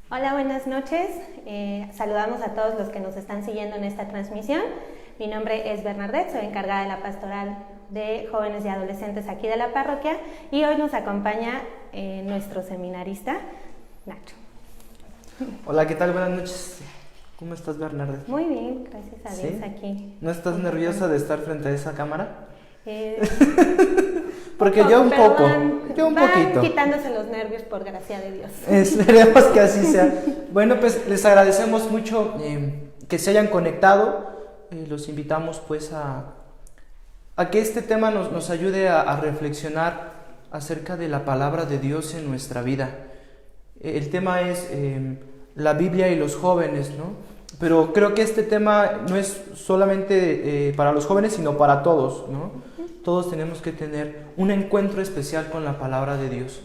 Hola, buenas noches. Saludamos a todos los que nos están siguiendo en esta transmisión. Mi nombre es Bernadette, soy encargada de la pastoral de jóvenes y adolescentes aquí de la parroquia y hoy nos acompaña nuestro seminarista, Nacho. Hola, ¿qué tal? Buenas noches. ¿Cómo estás, Bernadette? Muy bien, gracias a Dios. ¿Sí? Aquí. ¿No estás nerviosa de estar frente a esa cámara? Porque yo un poco, yo un poquito. Quitándose los nervios por gracia de Dios. Esperemos que así sea. Bueno, pues les agradecemos mucho que se hayan conectado. Los invitamos pues a que este tema nos ayude a reflexionar acerca de la palabra de Dios en nuestra vida. El tema es la Biblia y los jóvenes, ¿no? Pero creo que este tema no es solamente para los jóvenes, sino para todos, ¿no? Todos tenemos que tener un encuentro especial con la palabra de Dios.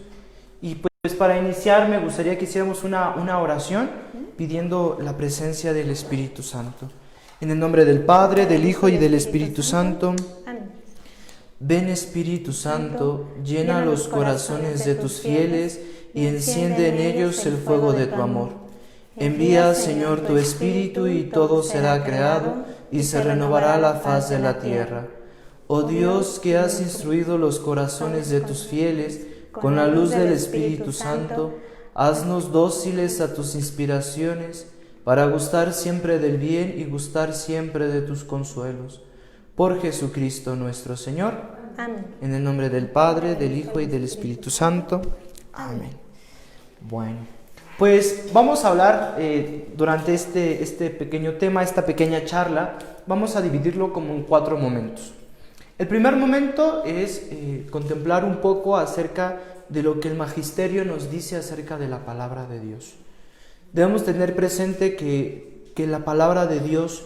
Y pues para iniciar me gustaría que hiciéramos una oración pidiendo la presencia del Espíritu Santo. En el nombre del Padre, del Hijo y del Espíritu Santo. Amén. Ven, Espíritu Santo, llena los corazones de tus fieles y enciende en ellos el fuego de tu amor. Envía, Señor, tu Espíritu y todo será creado y se renovará la faz de la tierra. Oh Dios, que has instruido los corazones de tus fieles con la luz del Espíritu Santo, haznos dóciles a tus inspiraciones para gustar siempre del bien y gustar siempre de tus consuelos. Por Jesucristo nuestro Señor. Amén. En el nombre del Padre, del Hijo y del Espíritu Santo. Amén. Bueno, pues vamos a hablar durante este pequeño tema, esta pequeña charla, vamos a dividirlo como en 4 momentos. El primer momento es contemplar un poco acerca de lo que el magisterio nos dice acerca de la palabra de Dios. Debemos tener presente que la palabra de Dios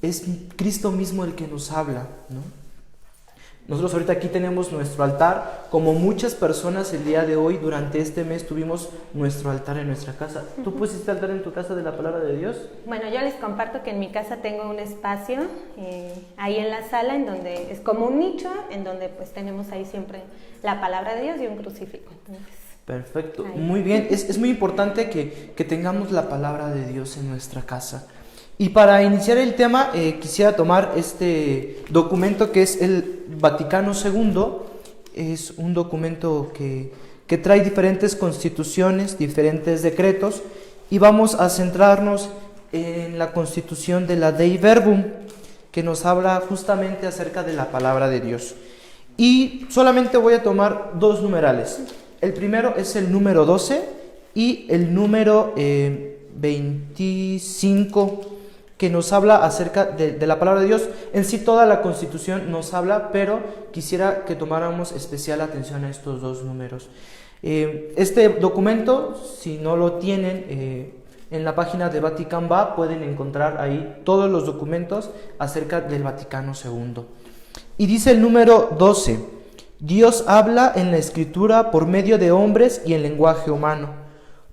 es Cristo mismo el que nos habla, ¿no? Nosotros ahorita aquí tenemos nuestro altar, como muchas personas el día de hoy, durante este mes tuvimos nuestro altar en nuestra casa. ¿Tú pusiste altar en tu casa de la palabra de Dios? Bueno, yo les comparto que en mi casa tengo un espacio ahí en la sala, en donde es como un nicho, en donde pues tenemos ahí siempre la palabra de Dios y un crucifijo. Entonces, perfecto, ahí. Muy bien, es muy importante que tengamos la palabra de Dios en nuestra casa. Y para iniciar el tema, quisiera tomar este documento que es el Vaticano II. Es un documento que trae diferentes constituciones, diferentes decretos, y vamos a centrarnos en la constitución de la Dei Verbum, que nos habla justamente acerca de la palabra de Dios. Y solamente voy a tomar 2 numerales. El primero es el número 12 y el número 25, que nos habla acerca de la palabra de Dios. En sí toda la Constitución nos habla, pero quisiera que tomáramos especial atención a estos 2 números. Este documento, si no lo tienen, en la página de Vatican Va pueden encontrar ahí todos los documentos acerca del Vaticano II. Y dice el número 12: Dios habla en la Escritura por medio de hombres y en lenguaje humano.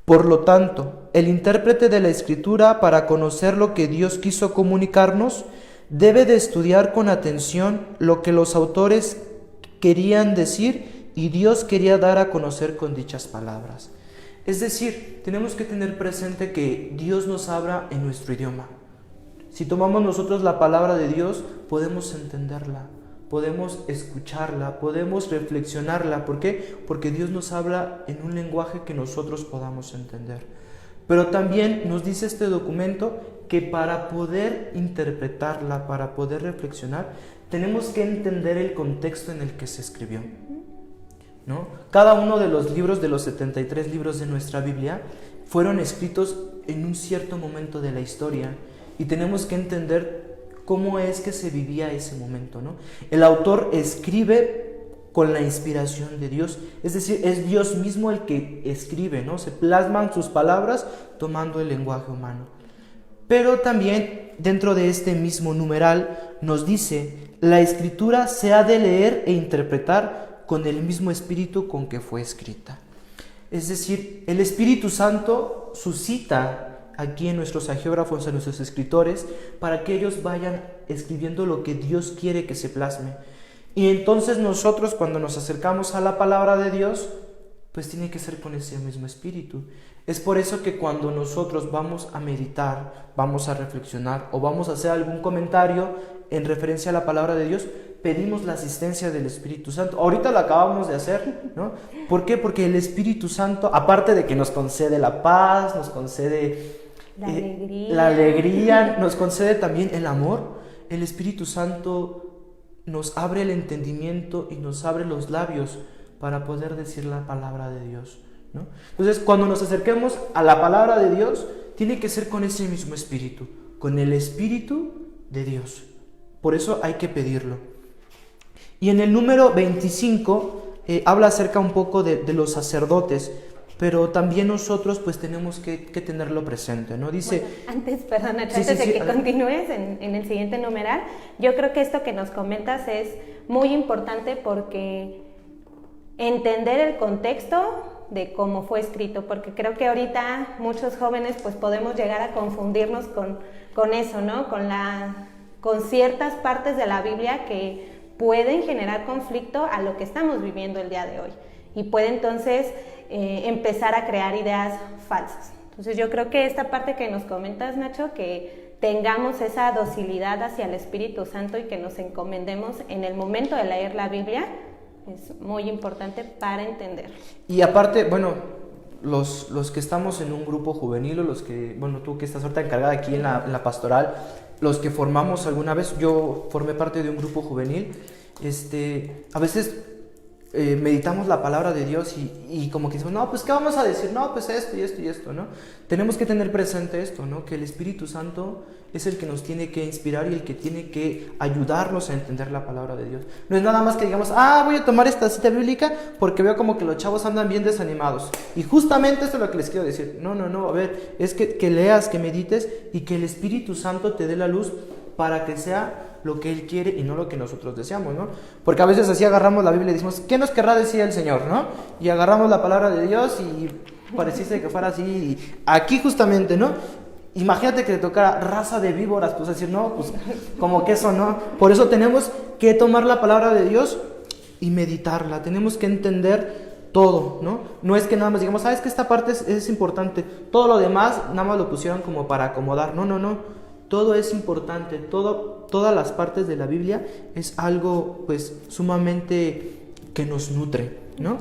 Por lo tanto, el intérprete de la Escritura, para conocer lo que Dios quiso comunicarnos, debe de estudiar con atención lo que los autores querían decir y Dios quería dar a conocer con dichas palabras. Es decir, tenemos que tener presente que Dios nos habla en nuestro idioma. Si tomamos nosotros la palabra de Dios, podemos entenderla, podemos escucharla, podemos reflexionarla. ¿Por qué? Porque Dios nos habla en un lenguaje que nosotros podamos entender. Pero también nos dice este documento que para poder interpretarla, para poder reflexionar, tenemos que entender el contexto en el que se escribió, ¿no? Cada uno de los libros, de los 73 libros de nuestra Biblia, fueron escritos en un cierto momento de la historia y tenemos que entender cómo es que se vivía ese momento, ¿no? El autor escribe con la inspiración de Dios, es decir, es Dios mismo el que escribe, ¿no? Se plasman sus palabras tomando el lenguaje humano. Pero también dentro de este mismo numeral nos dice: la Escritura se ha de leer e interpretar con el mismo espíritu con que fue escrita. Es decir, el Espíritu Santo suscita aquí en nuestros agiógrafos, en nuestros escritores, para que ellos vayan escribiendo lo que Dios quiere que se plasme. Y entonces nosotros, cuando nos acercamos a la palabra de Dios, pues tiene que ser con ese mismo espíritu. Es por eso que cuando nosotros vamos a meditar, vamos a reflexionar o vamos a hacer algún comentario en referencia a la palabra de Dios, pedimos la asistencia del Espíritu Santo. Ahorita lo acabamos de hacer, ¿no? ¿Por qué? Porque el Espíritu Santo, aparte de que nos concede la paz, nos concede la alegría, nos concede también el amor, el Espíritu Santo nos abre el entendimiento y nos abre los labios para poder decir la palabra de Dios, ¿no? Entonces, cuando nos acerquemos a la palabra de Dios, tiene que ser con ese mismo espíritu, con el Espíritu de Dios. Por eso hay que pedirlo. Y en el número 25 habla acerca un poco de los sacerdotes, pero también nosotros pues tenemos que tenerlo presente, ¿no? Dice... Bueno, antes de que continúes en el siguiente numeral, yo creo que esto que nos comentas es muy importante porque entender el contexto de cómo fue escrito, porque creo que ahorita muchos jóvenes pues podemos llegar a confundirnos con eso, ¿no? Con ciertas partes de la Biblia que pueden generar conflicto a lo que estamos viviendo el día de hoy y puede entonces empezar a crear ideas falsas. Entonces yo creo que esta parte que nos comentas, Nacho, que tengamos esa docilidad hacia el Espíritu Santo y que nos encomendemos en el momento de leer la Biblia es muy importante para entender. Y aparte, bueno, los que estamos en un grupo juvenil o los que, bueno, tú que estás ahorita encargada aquí en la pastoral, los que formamos alguna vez, yo formé parte de un grupo juvenil, a veces meditamos la palabra de Dios y como que decimos, no, pues ¿qué vamos a decir? No, pues esto y esto y esto, ¿no? Tenemos que tener presente esto, ¿no? Que el Espíritu Santo es el que nos tiene que inspirar y el que tiene que ayudarnos a entender la palabra de Dios. No es nada más que digamos, voy a tomar esta cita bíblica porque veo como que los chavos andan bien desanimados. Y justamente esto es lo que les quiero decir. No, a ver, es que leas, que medites y que el Espíritu Santo te dé la luz para que sea lo que Él quiere y no lo que nosotros deseamos, ¿no? Porque a veces así agarramos la Biblia y decimos, ¿qué nos querrá decir el Señor, no? Y agarramos la palabra de Dios y pareciese que fuera así. Y aquí justamente, ¿no? Imagínate que le tocara raza de víboras, pues decir, no, pues como que eso, ¿no? Por eso tenemos que tomar la palabra de Dios y meditarla. Tenemos que entender todo, ¿no? No es que nada más digamos, es que esta parte es importante. Todo lo demás nada más lo pusieron como para acomodar. No. Todo es importante, todas las partes de la Biblia es algo pues sumamente que nos nutre, ¿no?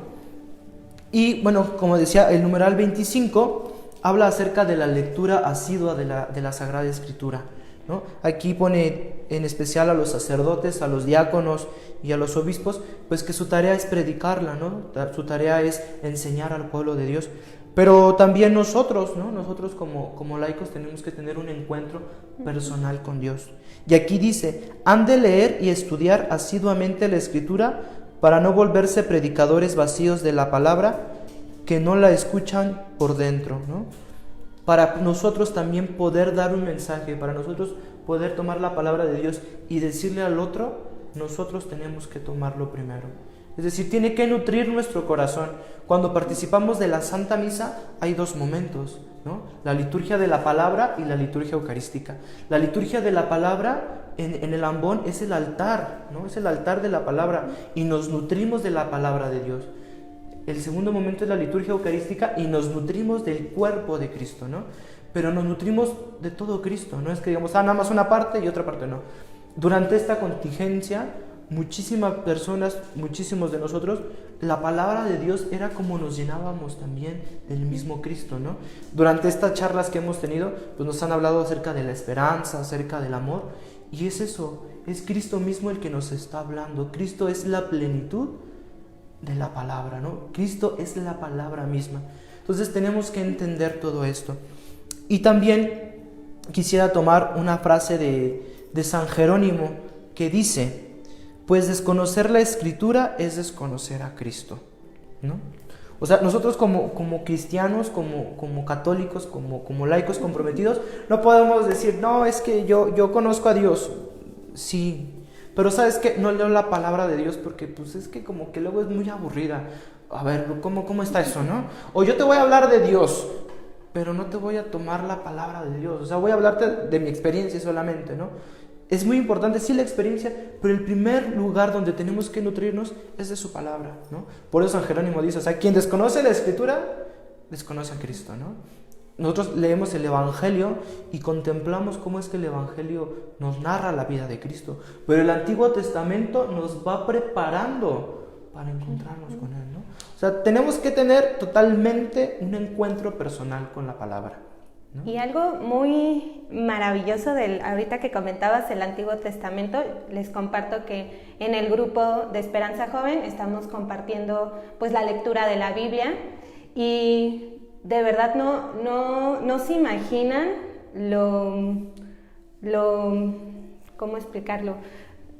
Y bueno, como decía, el numeral 25 habla acerca de la lectura asidua de la Sagrada Escritura, ¿no? Aquí pone en especial a los sacerdotes, a los diáconos y a los obispos, pues que su tarea es predicarla, ¿no? Su tarea es enseñar al pueblo de Dios. Pero también nosotros, ¿no? Nosotros como laicos tenemos que tener un encuentro personal con Dios. Y aquí dice, han de leer y estudiar asiduamente la Escritura para no volverse predicadores vacíos de la palabra que no la escuchan por dentro, ¿no? Para nosotros también poder dar un mensaje, para nosotros poder tomar la palabra de Dios y decirle al otro, nosotros tenemos que tomarlo primero. Es decir, tiene que nutrir nuestro corazón. Cuando participamos de la Santa Misa hay dos momentos, ¿no? La liturgia de la palabra y la liturgia eucarística. La liturgia de la palabra en el ambón es el altar, ¿no? Es el altar de la palabra y nos nutrimos de la palabra de Dios. El segundo momento es la liturgia eucarística y nos nutrimos del cuerpo de Cristo, ¿no? Pero nos nutrimos de todo Cristo, no es que digamos, nada más una parte y otra parte no. Durante esta contingencia, muchísimas personas, muchísimos de nosotros, la palabra de Dios era como nos llenábamos también del mismo Cristo, ¿no? Durante estas charlas que hemos tenido, pues nos han hablado acerca de la esperanza, acerca del amor, y es eso, es Cristo mismo el que nos está hablando. Cristo es la plenitud de la palabra, ¿no? Cristo es la palabra misma. Entonces tenemos que entender todo esto. Y también quisiera tomar una frase de San Jerónimo que dice, pues desconocer la Escritura es desconocer a Cristo, ¿no? O sea, nosotros como cristianos, como católicos, como laicos comprometidos, no podemos decir, no, es que yo conozco a Dios. Sí, pero ¿sabes qué? No leo la palabra de Dios porque pues es que como que luego es muy aburrida. A ver, ¿cómo está eso, no? O yo te voy a hablar de Dios, pero no te voy a tomar la palabra de Dios. O sea, voy a hablarte de mi experiencia solamente, ¿no? Es muy importante, sí, la experiencia, pero el primer lugar donde tenemos que nutrirnos es de su palabra, ¿no? Por eso San Jerónimo dice, o sea, quien desconoce la Escritura, desconoce a Cristo, ¿no? Nosotros leemos el Evangelio y contemplamos cómo es que el Evangelio nos narra la vida de Cristo, pero el Antiguo Testamento nos va preparando para encontrarnos con Él, ¿no? O sea, tenemos que tener totalmente un encuentro personal con la palabra, ¿no? Y algo muy maravilloso ahorita que comentabas el Antiguo Testamento, les comparto que en el grupo de Esperanza Joven estamos compartiendo pues la lectura de la Biblia y de verdad no se imaginan ¿cómo explicarlo?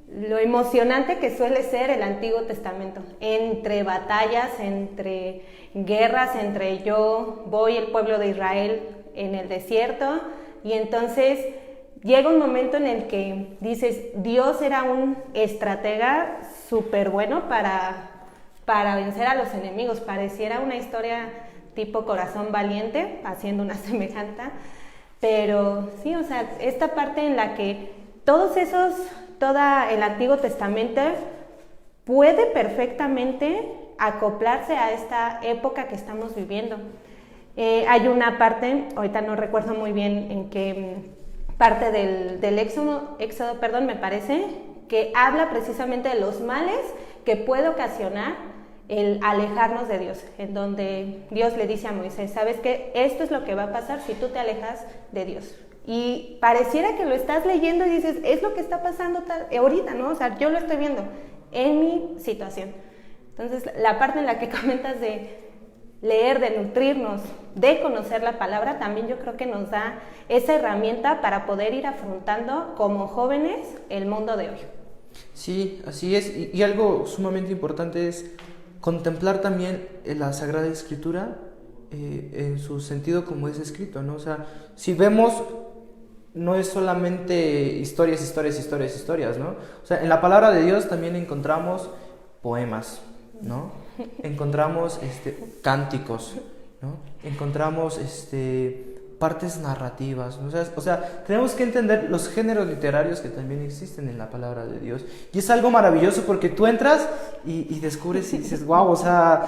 Lo emocionante que suele ser el Antiguo Testamento, entre batallas, entre guerras, entre yo voy el pueblo de Israel en el desierto, y entonces llega un momento en el que dices, Dios era un estratega súper bueno para vencer a los enemigos. Pareciera una historia tipo Corazón Valiente, haciendo una semejanza, pero sí, o sea, esta parte en la que todo el Antiguo Testamento puede perfectamente acoplarse a esta época que estamos viviendo. Hay una parte, ahorita no recuerdo muy bien en qué parte del Éxodo, me parece, que habla precisamente de los males que puede ocasionar el alejarnos de Dios, en donde Dios le dice a Moisés, ¿sabes qué? Esto es lo que va a pasar si tú te alejas de Dios. Y pareciera que lo estás leyendo y dices, es lo que está pasando ahorita, ¿no? O sea, yo lo estoy viendo en mi situación. Entonces, la parte en la que comentas de leer, de nutrirnos, de conocer la palabra, también yo creo que nos da esa herramienta para poder ir afrontando como jóvenes el mundo de hoy. Sí, así es. Y algo sumamente importante es contemplar también la Sagrada Escritura en su sentido como es escrito, ¿no? O sea, si vemos, no es solamente historias, ¿no? O sea, en la palabra de Dios también encontramos poemas, ¿no? Encontramos cánticos, ¿no? Encontramos partes narrativas, ¿no? O sea, tenemos que entender los géneros literarios que también existen en la palabra de Dios. Y es algo maravilloso porque tú entras y descubres y dices, wow, o sea,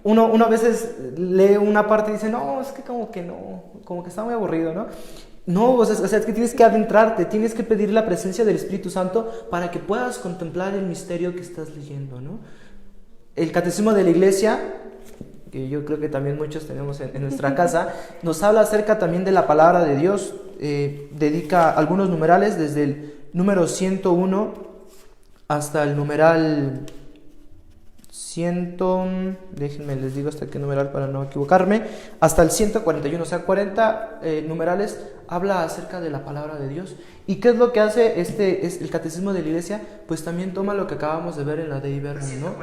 uno a veces lee una parte y dice, no, es que como que está muy aburrido, ¿no? No, o sea, es que tienes que adentrarte, tienes que pedir la presencia del Espíritu Santo para que puedas contemplar el misterio que estás leyendo, ¿no? El Catecismo de la Iglesia, que yo creo que también muchos tenemos en nuestra casa, nos habla acerca también de la palabra de Dios, dedica algunos numerales desde el número 101 hasta el numeral 100, déjenme les digo hasta qué numeral para no equivocarme, hasta el 141, o sea, 40 numerales habla acerca de la palabra de Dios. ¿Y qué es lo que hace el Catecismo de la Iglesia? Pues también toma lo que acabamos de ver en la Dei Verbum, ¿no?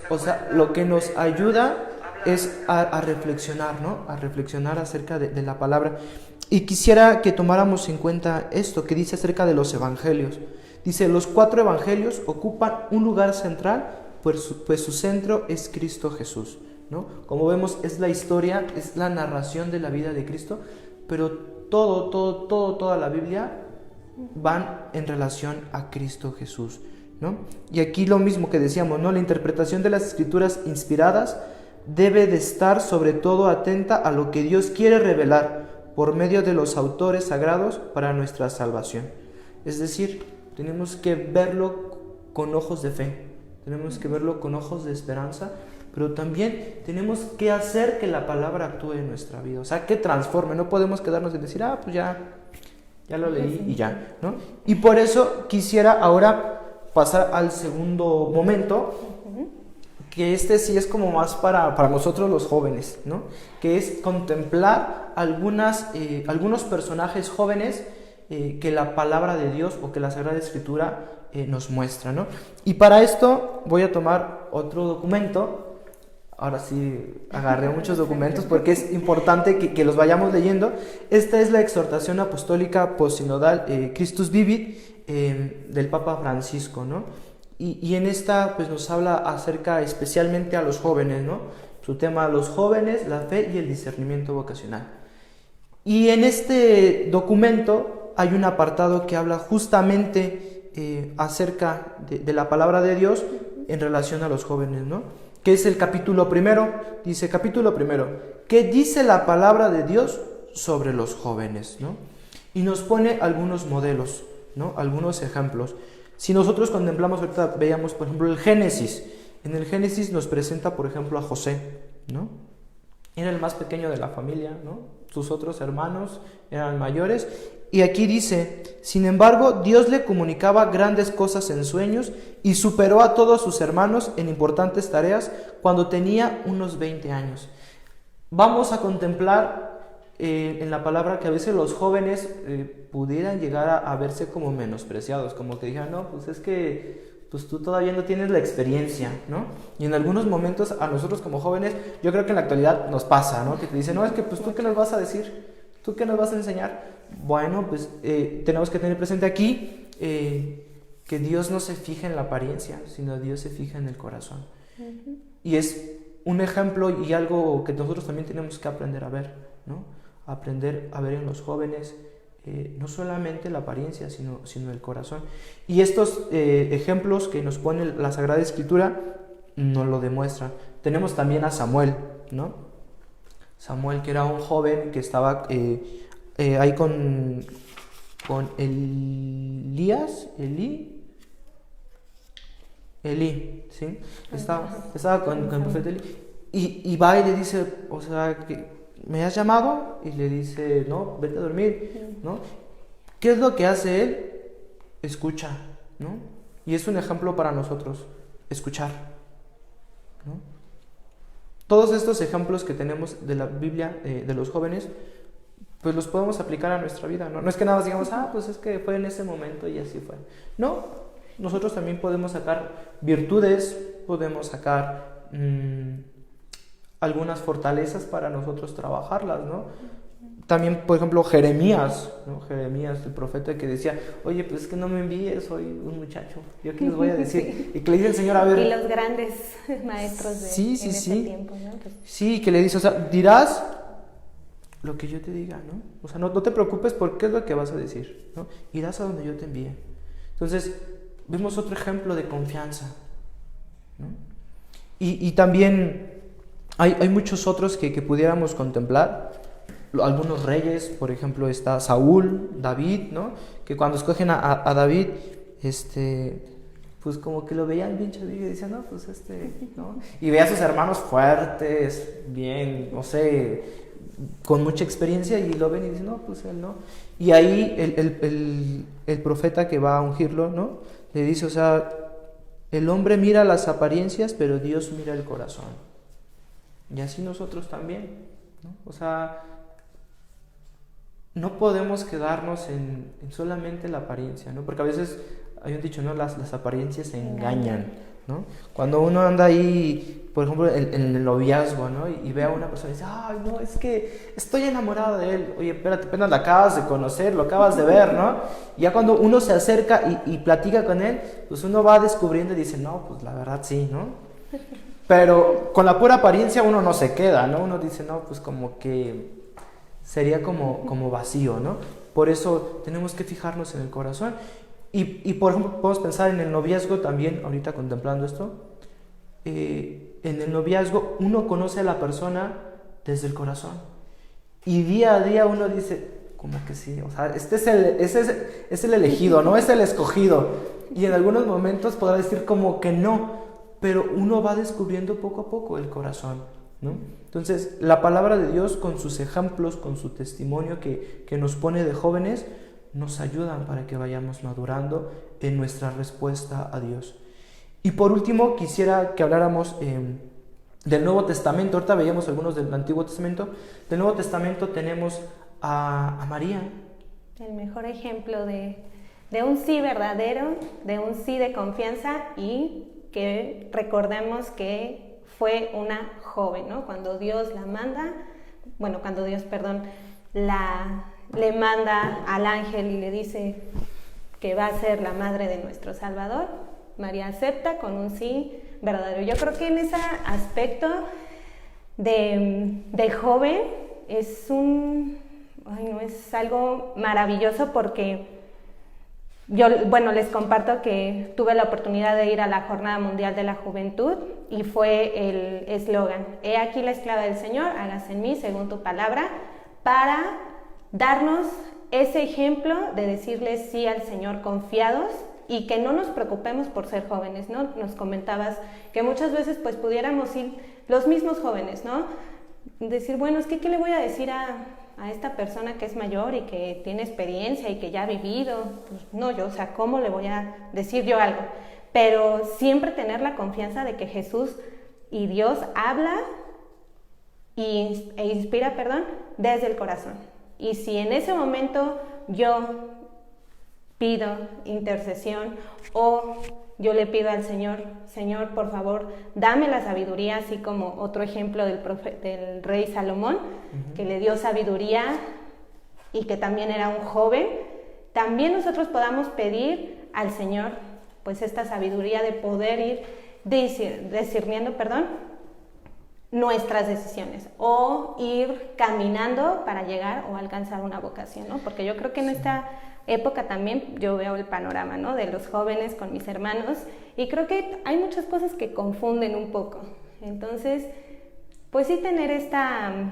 O sea, lo que nos ayuda es a reflexionar, ¿no? A reflexionar acerca de la palabra. Y quisiera que tomáramos en cuenta esto que dice acerca de los evangelios. Dice, los 4 evangelios ocupan un lugar central, pues su centro es Cristo Jesús, ¿no? Como vemos, es la historia, es la narración de la vida de Cristo, pero toda la Biblia van en relación a Cristo Jesús, ¿no? Y aquí lo mismo que decíamos, ¿no? La interpretación de las Escrituras inspiradas debe de estar sobre todo atenta a lo que Dios quiere revelar por medio de los autores sagrados para nuestra salvación. Es decir, tenemos que verlo con ojos de fe, tenemos que verlo con ojos de esperanza, pero también tenemos que hacer que la palabra actúe en nuestra vida, o sea, que transforme. No podemos quedarnos en decir, pues ya lo leí y ya, ¿no? Y por eso quisiera ahora pasar al segundo momento, que sí es como más para nosotros los jóvenes, ¿no? Que es contemplar algunos personajes jóvenes que la palabra de Dios o que la Sagrada Escritura nos muestra, ¿no? Y para esto voy a tomar otro documento. Ahora sí agarré muchos documentos porque es importante que los vayamos leyendo. Esta es la exhortación apostólica postsinodal Christus Vivit del Papa Francisco, ¿no? Y en esta pues nos habla acerca especialmente a los jóvenes, ¿no? Su tema, los jóvenes, la fe y el discernimiento vocacional. Y en este documento hay un apartado que habla justamente acerca de la palabra de Dios en relación a los jóvenes, ¿no? Que es el capítulo primero. Dice, capítulo primero, ¿qué dice la palabra de Dios sobre los jóvenes, ¿no? Y nos pone algunos modelos, ¿no? Algunos ejemplos. Si nosotros contemplamos, ahorita veíamos, por ejemplo, el Génesis. En el Génesis nos presenta, por ejemplo, a José, ¿no? Era el más pequeño de la familia, ¿no? Sus otros hermanos eran mayores. Y aquí dice, sin embargo, Dios le comunicaba grandes cosas en sueños y superó a todos sus hermanos en importantes tareas cuando tenía unos 20 años. Vamos a contemplar en la palabra que a veces los jóvenes pudieran llegar a verse como menospreciados, como que digan, no, pues es que pues tú todavía no tienes la experiencia, ¿no? Y en algunos momentos a nosotros como jóvenes, yo creo que en la actualidad nos pasa, ¿no? Que te dicen, no, es que pues tú qué nos vas a decir, tú qué nos vas a enseñar. Bueno, pues tenemos que tener presente aquí que Dios no se fija en la apariencia, sino Dios se fija en el corazón. Uh-huh. Y es un ejemplo y algo que nosotros también tenemos que aprender a ver, ¿no? Aprender a ver en los jóvenes no solamente la apariencia, sino el corazón. Y estos ejemplos que nos pone la Sagrada Escritura nos lo demuestran. Tenemos también a Samuel, ¿no? Samuel, que era un joven que estaba ahí con Elí, ¿sí? Estaba con el profeta Elí. Y va y le dice, o sea, que ¿me has llamado? Y le dice, no, vete a dormir, ¿no? ¿Qué es lo que hace él? Escucha, ¿no? Y es un ejemplo para nosotros, escuchar, ¿no? Todos estos ejemplos que tenemos de la Biblia, de los jóvenes, pues los podemos aplicar a nuestra vida, ¿no? No es que nada más digamos, pues es que fue en ese momento y así fue. No, nosotros también podemos sacar virtudes, podemos sacar algunas fortalezas para nosotros trabajarlas, ¿no? También, por ejemplo, Jeremías, ¿no? Jeremías, el profeta que decía, oye, pues es que no me envíes, soy un muchacho, ¿yo qué les voy a decir? Sí. Y que le dice el Señor, a ver... Y los grandes maestros de ese tiempo, ¿no? Pues... Sí, que le dice, o sea, dirás lo que yo te diga, ¿no? O sea, no te preocupes por qué es lo que vas a decir, ¿no? Irás a donde yo te envíe. Entonces, vemos otro ejemplo de confianza, ¿no? Y también... Hay muchos otros que pudiéramos contemplar, algunos reyes, por ejemplo está Saúl, David, ¿no? Que cuando escogen a David, pues como que lo veían bien chavillo y decían, no, pues ¿no? Y veía a sus hermanos fuertes, bien, no sé, con mucha experiencia y lo ven y dicen, no, pues él no. Y ahí el profeta que va a ungirlo, ¿no? Le dice, o sea, el hombre mira las apariencias, pero Dios mira el corazón. Y así nosotros también, ¿no? O sea, no podemos quedarnos en solamente la apariencia, ¿no? Porque a veces hay un dicho, ¿no? Las apariencias engañan, ¿no? Cuando uno anda ahí, por ejemplo, en el noviazgo, ¿no? Y ve a una persona y dice, ay, no, es que estoy enamorado de él. Oye, espérate, apenas lo acabas de conocer, lo acabas de ver, ¿no? Y ya cuando uno se acerca y platica con él, pues uno va descubriendo y dice, no, pues la verdad sí, ¿no? Pero con la pura apariencia uno no se queda, ¿no? Uno dice, no, pues como que sería como vacío, ¿no? Por eso tenemos que fijarnos en el corazón. Y por ejemplo, podemos pensar en el noviazgo también, ahorita contemplando esto. En el noviazgo uno conoce a la persona desde el corazón. Y día a día uno dice, como que sí, o sea, es el elegido, ¿no? Es el escogido. Y en algunos momentos podrá decir como que no. Pero uno va descubriendo poco a poco el corazón, ¿no? Entonces, la palabra de Dios con sus ejemplos, con su testimonio que nos pone de jóvenes, nos ayudan para que vayamos madurando en nuestra respuesta a Dios. Y por último, quisiera que habláramos del Nuevo Testamento. Ahorita veíamos algunos del Antiguo Testamento. Del Nuevo Testamento tenemos a María. El mejor ejemplo de un sí verdadero, de un sí de confianza y... que recordemos que fue una joven, ¿no? Cuando Dios le manda al ángel y le dice que va a ser la madre de nuestro Salvador, María acepta con un sí verdadero. Yo creo que en ese aspecto de joven es ay, no, es algo maravilloso porque yo, bueno, les comparto que tuve la oportunidad de ir a la Jornada Mundial de la Juventud y fue el eslogan: He aquí la esclava del Señor, hágase en mí según tu palabra, para darnos ese ejemplo de decirle sí al Señor confiados y que no nos preocupemos por ser jóvenes, ¿no? Nos comentabas que muchas veces pues pudiéramos ir los mismos jóvenes, ¿no? Decir, bueno, es que ¿qué le voy a decir a esta persona que es mayor y que tiene experiencia y que ya ha vivido? Pues no, yo, o sea, ¿cómo le voy a decir yo algo? Pero siempre tener la confianza de que Jesús y Dios habla e inspira, desde el corazón. Y si en ese momento yo pido intercesión o yo le pido al Señor, Señor, por favor, dame la sabiduría, así como otro ejemplo del rey Salomón, que le dio sabiduría y que también era un joven, también nosotros podamos pedir al Señor pues esta sabiduría de poder ir discerniendo, nuestras decisiones o ir caminando para llegar o alcanzar una vocación, ¿no? Porque yo creo que en esta época también yo veo el panorama, ¿no?, de los jóvenes con mis hermanos y creo que hay muchas cosas que confunden un poco. Entonces, pues sí tener esta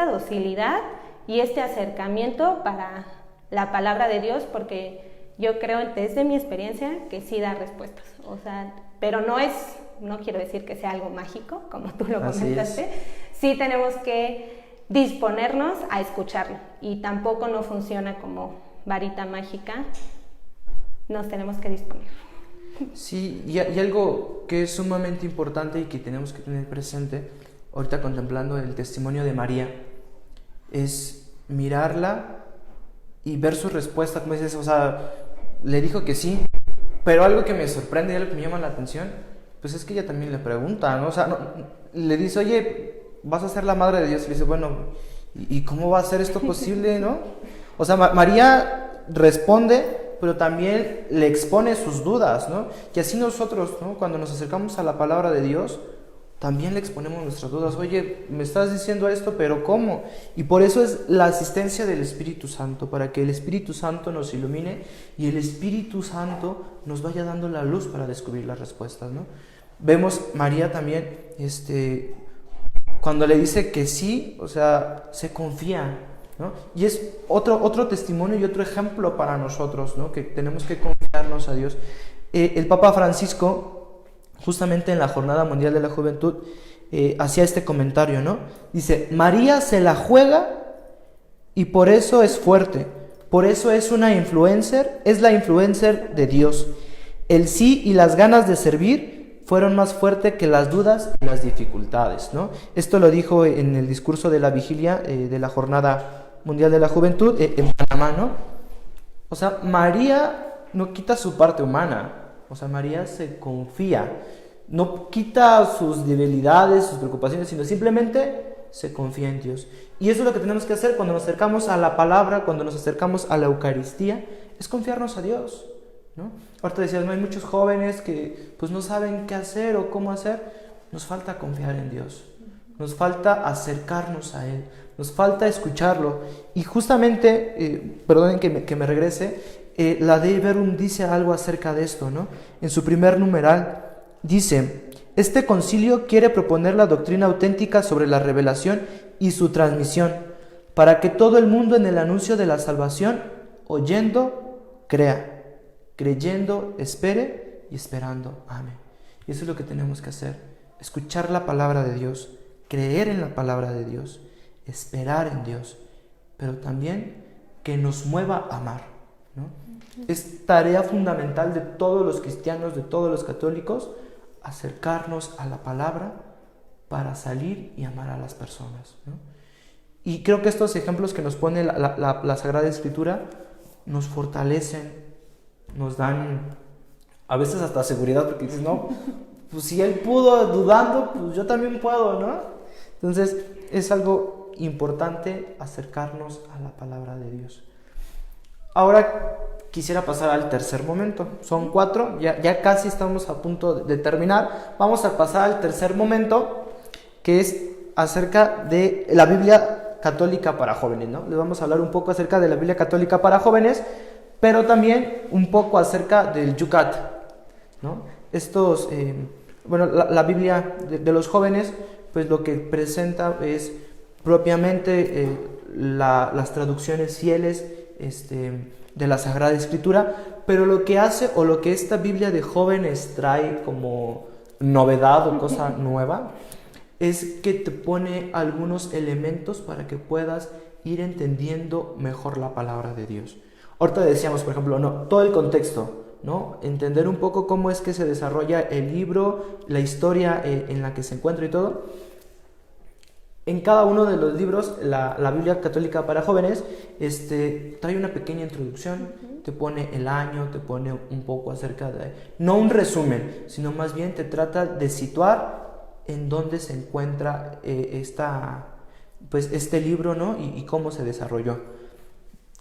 docilidad y este acercamiento para la palabra de Dios, porque yo creo desde mi experiencia que sí da respuestas, o sea, pero no quiero decir que sea algo mágico, como tú lo comentaste. Sí tenemos que disponernos a escucharlo y tampoco no funciona como varita mágica, nos tenemos que disponer. Sí, y algo que es sumamente importante y que tenemos que tener presente, ahorita contemplando el testimonio de María, es mirarla y ver su respuesta, como dices, o sea, le dijo que sí, pero algo que me sorprende y algo que me llama la atención, pues es que ella también le pregunta, ¿no? O sea, le dice, oye, vas a ser la madre de Dios, y le dice, bueno, ¿y cómo va a ser esto posible, no? O sea, María responde, pero también le expone sus dudas, ¿no? Y así nosotros, ¿no?, cuando nos acercamos a la palabra de Dios, también le exponemos nuestras dudas. Oye, me estás diciendo esto, pero ¿cómo? Y por eso es la asistencia del Espíritu Santo, para que el Espíritu Santo nos ilumine y el Espíritu Santo nos vaya dando la luz para descubrir las respuestas, ¿no? Vemos María también, cuando le dice que sí, o sea, se confía, ¿no? Y es otro testimonio y otro ejemplo para nosotros, ¿no?, que tenemos que confiarnos a Dios. El Papa Francisco, justamente en la Jornada Mundial de la Juventud, hacía este comentario, ¿no? Dice, María se la juega y por eso es fuerte, por eso es una influencer, es la influencer de Dios. El sí y las ganas de servir fueron más fuertes que las dudas y las dificultades, ¿no? Esto lo dijo en el discurso de la vigilia de la Jornada Mundial de la Juventud en Panamá, ¿no? O sea, María no quita su parte humana, o sea, María se confía, no quita sus debilidades, sus preocupaciones, sino simplemente se confía en Dios. Y eso es lo que tenemos que hacer cuando nos acercamos a la palabra, cuando nos acercamos a la Eucaristía, es confiarnos a Dios, ¿no? Ahorita decías, no, hay muchos jóvenes que pues no saben qué hacer o cómo hacer. Nos falta confiar en Dios, nos falta acercarnos a Él, nos falta escucharlo. Y justamente, perdonen que me regrese, la Dei Verbum dice algo acerca de esto, ¿no? En su primer numeral dice, este concilio quiere proponer la doctrina auténtica sobre la revelación y su transmisión, para que todo el mundo en el anuncio de la salvación, oyendo, crea, creyendo, espere y esperando, ame. Y eso es lo que tenemos que hacer, escuchar la palabra de Dios, creer en la palabra de Dios, esperar en Dios, pero también que nos mueva a amar, ¿no? Es tarea fundamental de todos los cristianos, de todos los católicos, acercarnos a la palabra para salir y amar a las personas, ¿no? Y creo que estos ejemplos que nos pone la Sagrada Escritura nos fortalecen, nos dan a veces hasta seguridad, porque dices, no, pues si él pudo dudando, pues yo también puedo, ¿no? Entonces es algo importante acercarnos a la palabra de Dios. Ahora quisiera pasar al tercer momento. Son 4, ya casi estamos a punto de terminar. Vamos a pasar al tercer momento, que es acerca de la Biblia católica para jóvenes, ¿no? Les vamos a hablar un poco acerca de la Biblia católica para jóvenes, pero también un poco acerca del Yucat, ¿no? La Biblia de los jóvenes, pues lo que presenta es propiamente las traducciones fieles de la Sagrada Escritura, pero lo que hace o lo que esta Biblia de jóvenes trae como novedad o cosa nueva es que te pone algunos elementos para que puedas ir entendiendo mejor la palabra de Dios. Ahorita decíamos, por ejemplo, todo el contexto, ¿no? Entender un poco cómo es que se desarrolla el libro, la historia en la que se encuentra y todo. En cada uno de los libros, la Biblia católica para jóvenes trae una pequeña introducción, te pone el año, te pone un poco acerca de... No un resumen, sino más bien te trata de situar en dónde se encuentra este libro, ¿no? Y cómo se desarrolló.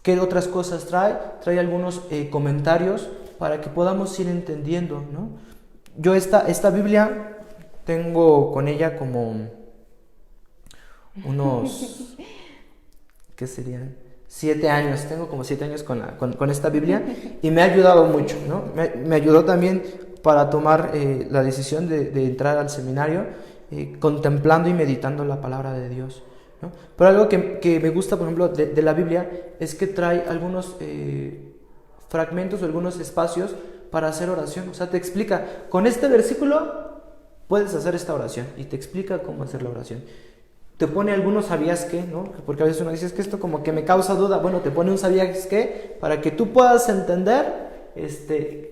¿Qué otras cosas trae? Trae algunos comentarios para que podamos ir entendiendo, ¿no? Yo esta Biblia tengo con ella como unos, ¿qué serían? 7 años, tengo como 7 años con esta Biblia y me ha ayudado mucho, ¿no? Me ayudó también para tomar la decisión de entrar al seminario, contemplando y meditando la palabra de Dios, ¿no? Pero algo que me gusta, por ejemplo, de la Biblia es que trae algunos fragmentos o algunos espacios para hacer oración. O sea, te explica, con este versículo puedes hacer esta oración y te explica cómo hacer la oración. Te pone algunos sabías qué, ¿no? Porque a veces uno dice, es que esto como que me causa duda. Bueno, te pone un sabías qué para que tú puedas entender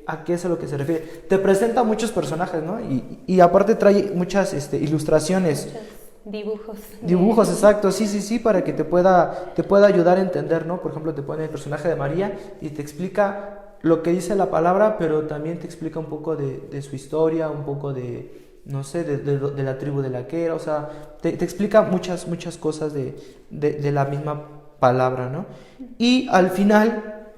a qué es a lo que se refiere. Te presenta muchos personajes, ¿no? Y aparte trae muchas ilustraciones. Dibujos, exacto, sí, para que te pueda ayudar a entender, ¿no? Por ejemplo, te pone el personaje de María y te explica lo que dice la palabra, pero también te explica un poco de su historia, un poco de la tribu de la que era, o sea, te explica muchas cosas de la misma palabra, ¿no? Y al final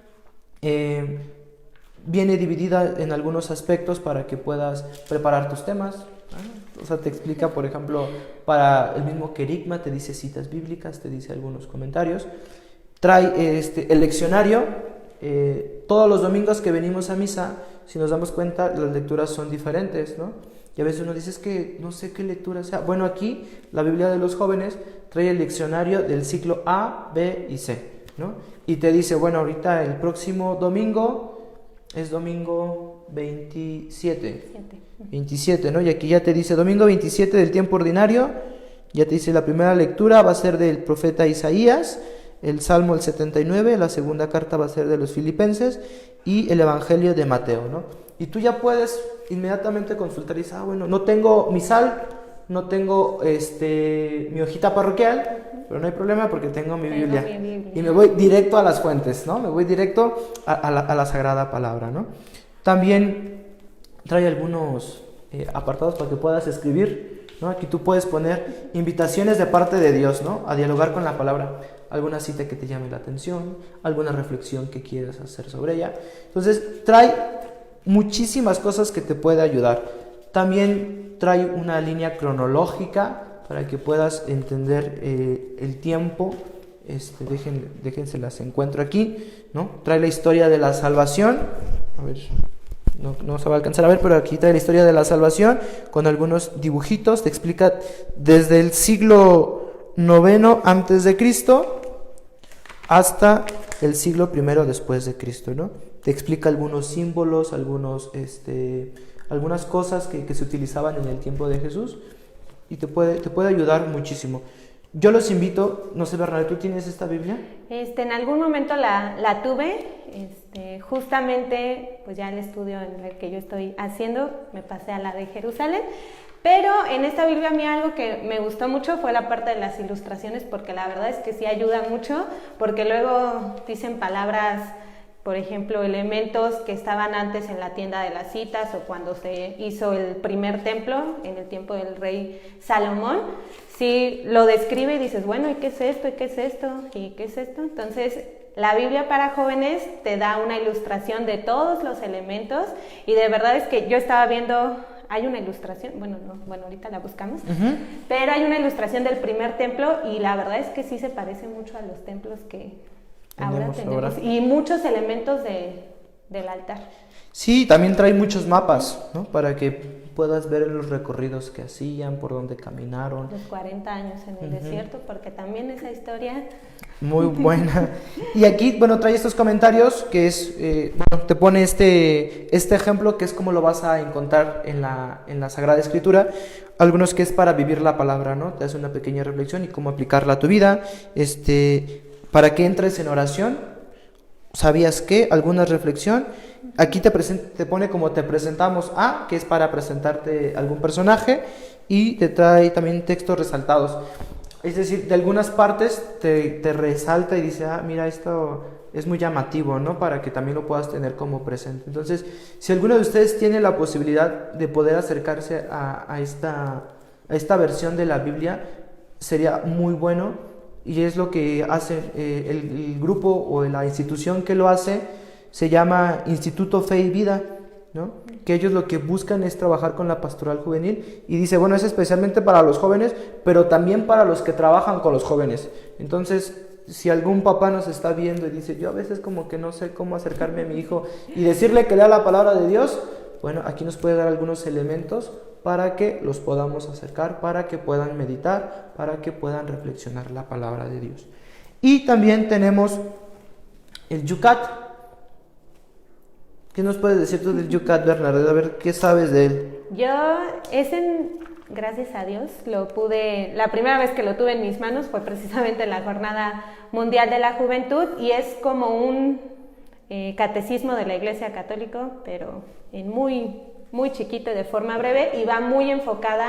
viene dividida en algunos aspectos para que puedas preparar tus temas, ¿no? O sea, te explica, por ejemplo, para el mismo querigma, te dice citas bíblicas, te dice algunos comentarios, trae el leccionario. Todos los domingos que venimos a misa, si nos damos cuenta, las lecturas son diferentes, ¿no? Y a veces uno dice, es que no sé qué lectura sea. Bueno, aquí la Biblia de los jóvenes trae el diccionario del ciclo A, B y C, ¿no? Y te dice, bueno, ahorita el próximo domingo es domingo 27, ¿no? Y aquí ya te dice domingo 27 del tiempo ordinario, ya te dice la primera lectura va a ser del profeta Isaías, el Salmo el 79, la segunda carta va a ser de los Filipenses y el Evangelio de Mateo, ¿no? Y tú ya puedes inmediatamente consultar y dices, bueno, no tengo misal, no tengo mi hojita parroquial, pero no hay problema porque tengo mi Biblia. Y me voy directo a las fuentes, ¿no? Me voy directo a la Sagrada Palabra, ¿no? También trae algunos apartados para que puedas escribir, ¿no? Aquí tú puedes poner invitaciones de parte de Dios, ¿no? A dialogar con la palabra, alguna cita que te llame la atención, alguna reflexión que quieras hacer sobre ella. Entonces trae muchísimas cosas que te puede ayudar. También trae una línea cronológica para que puedas entender el tiempo. Déjenselas encuentro aquí, ¿no? Trae la historia de la salvación. A ver, no se va a alcanzar a ver, pero aquí trae la historia de la salvación con algunos dibujitos. Te explica desde el siglo IX antes de Cristo hasta el siglo I después de Cristo, ¿no? Te explica algunos símbolos, algunas cosas que se utilizaban en el tiempo de Jesús y te puede ayudar muchísimo. Yo los invito, no sé, Bernal, ¿tú tienes esta Biblia? En algún momento la tuve, justamente, pues ya el estudio en el que yo estoy haciendo, me pasé a la de Jerusalén, pero en esta Biblia a mí algo que me gustó mucho fue la parte de las ilustraciones, porque la verdad es que sí ayuda mucho, porque luego dicen palabras, por ejemplo, elementos que estaban antes en la tienda de las citas o cuando se hizo el primer templo en el tiempo del rey Salomón. Sí, lo describe y dices, bueno, ¿y qué es esto? ¿Y qué es esto? ¿Y qué es esto? Entonces, la Biblia para jóvenes te da una ilustración de todos los elementos y de verdad es que yo estaba viendo hay una ilustración, bueno, no, bueno, ahorita la buscamos, Ujú. pero hay una ilustración del primer templo y la verdad es que sí se parece mucho a los templos que ahora tenemos. Y muchos elementos del altar. Sí, también trae muchos mapas, ¿no? Para que puedas ver los recorridos que hacían, por dónde caminaron. Los 40 años en el desierto, porque también esa historia... Muy buena. Y aquí, bueno, trae estos comentarios que es, bueno, te pone este ejemplo que es como lo vas a encontrar en la Sagrada Escritura. Algunos que es para vivir la palabra, ¿no? Te hace una pequeña reflexión y cómo aplicarla a tu vida. Para que entres en oración, ¿sabías qué? Alguna reflexión. Aquí te pone como te presentamos a, que es para presentarte algún personaje, y te trae también textos resaltados. Es decir, de algunas partes te resalta y dice, mira, esto es muy llamativo, ¿no? Para que también lo puedas tener como presente. Entonces, si alguno de ustedes tiene la posibilidad de poder acercarse a esta versión de la Biblia, sería muy bueno, y es lo que hace el grupo o la institución que lo hace, se llama Instituto Fe y Vida, ¿no? Que ellos lo que buscan es trabajar con la pastoral juvenil, y dice, bueno, es especialmente para los jóvenes, pero también para los que trabajan con los jóvenes. Entonces, si algún papá nos está viendo y dice, yo a veces como que no sé cómo acercarme a mi hijo y decirle que lea la palabra de Dios, bueno, aquí nos puede dar algunos elementos para que los podamos acercar, para que puedan meditar, para que puedan reflexionar la palabra de Dios. Y también tenemos el Yucat. ¿Qué nos puedes decir tú del Yucat, Bernardo? A ver, ¿qué sabes de él? Gracias a Dios, la primera vez que lo tuve en mis manos fue precisamente en la Jornada Mundial de la Juventud, y es como un catecismo de la Iglesia Católica, pero en muy, muy chiquito y de forma breve, y va muy enfocado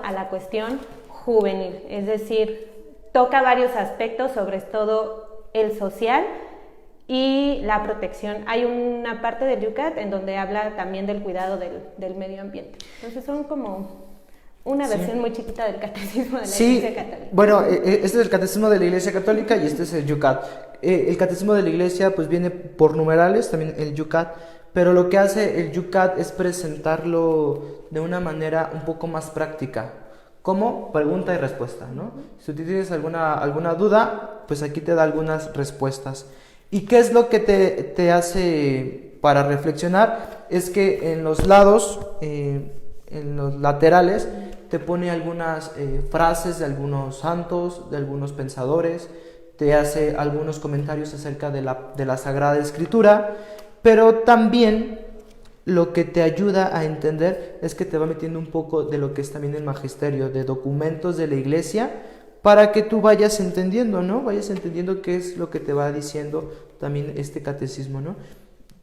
a la cuestión juvenil, es decir, toca varios aspectos, sobre todo el social y la protección. Hay una parte del Yucat en donde habla también del cuidado del medio ambiente. Entonces son como una versión muy chiquita del catecismo de la Iglesia Católica. Bueno, este es el catecismo de la Iglesia Católica y este es el Yucat. El catecismo de la Iglesia pues viene por numerales, también el Yucat, pero lo que hace el Yucat es presentarlo de una manera un poco más práctica, como pregunta y respuesta, ¿no? Si tú tienes alguna duda, pues aquí te da algunas respuestas. ¿Y qué es lo que te hace para reflexionar? Es que en los lados, en los laterales, te pone algunas frases de algunos santos, de algunos pensadores, te hace algunos comentarios acerca de la Sagrada Escritura, pero también lo que te ayuda a entender es que te va metiendo un poco de lo que es también el magisterio, de documentos de la Iglesia, para que tú vayas entendiendo, ¿no? Vayas entendiendo qué es lo que te va diciendo también este catecismo, ¿no?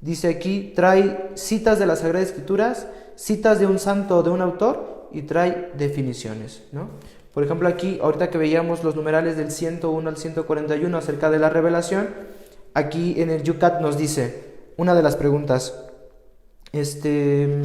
Dice aquí, trae citas de las Sagradas Escrituras, citas de un santo o de un autor, y trae definiciones, ¿no? Por ejemplo, aquí, ahorita que veíamos los numerales del 101 al 141 acerca de la revelación, aquí en el Yucat nos dice, una de las preguntas, dejen